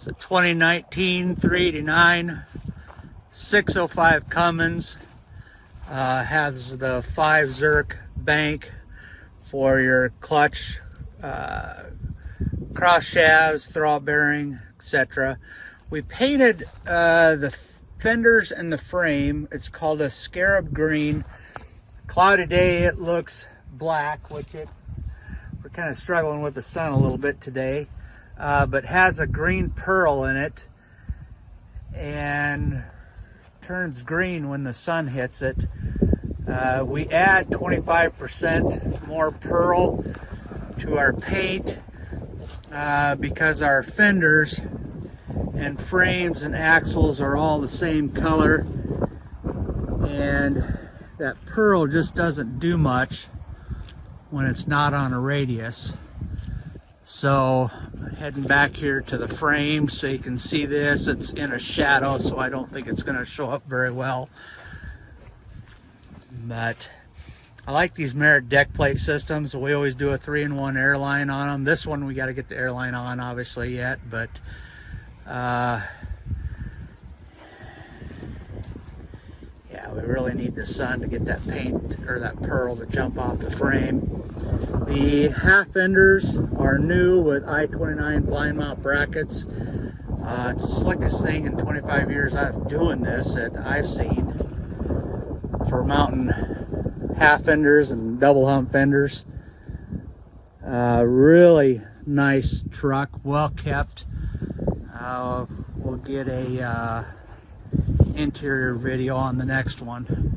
It's a 2019 389 605 Cummins. Has the 5 Zerk bank for your clutch, cross shafts, throttle bearing, etc. We painted the fenders and the frame. It's called a Scarab Green. Cloudy day, it looks black, which we're kind of struggling with the sun a little bit today, but has a green pearl in it and turns green when the sun hits it. We add 25% more pearl to our paint because our fenders and frames and axles are all the same color, and that pearl just doesn't do much when it's not on a radius. So heading back here to the frame so you can see this. It's in a shadow, so I don't think it's going to show up very well, but I like these Merit deck plate systems. We always do a 3-in-1 airline on them. This one we got to get the airline on obviously yet, but yeah, we really need the sun to get that paint or that pearl to jump off the frame. The half fenders are new with I-29 blind mount brackets. It's the slickest thing in 25 years I've doing this that I've seen for mounting half fenders and double hump fenders. Really nice truck, well kept. We'll get a interior video on the next one.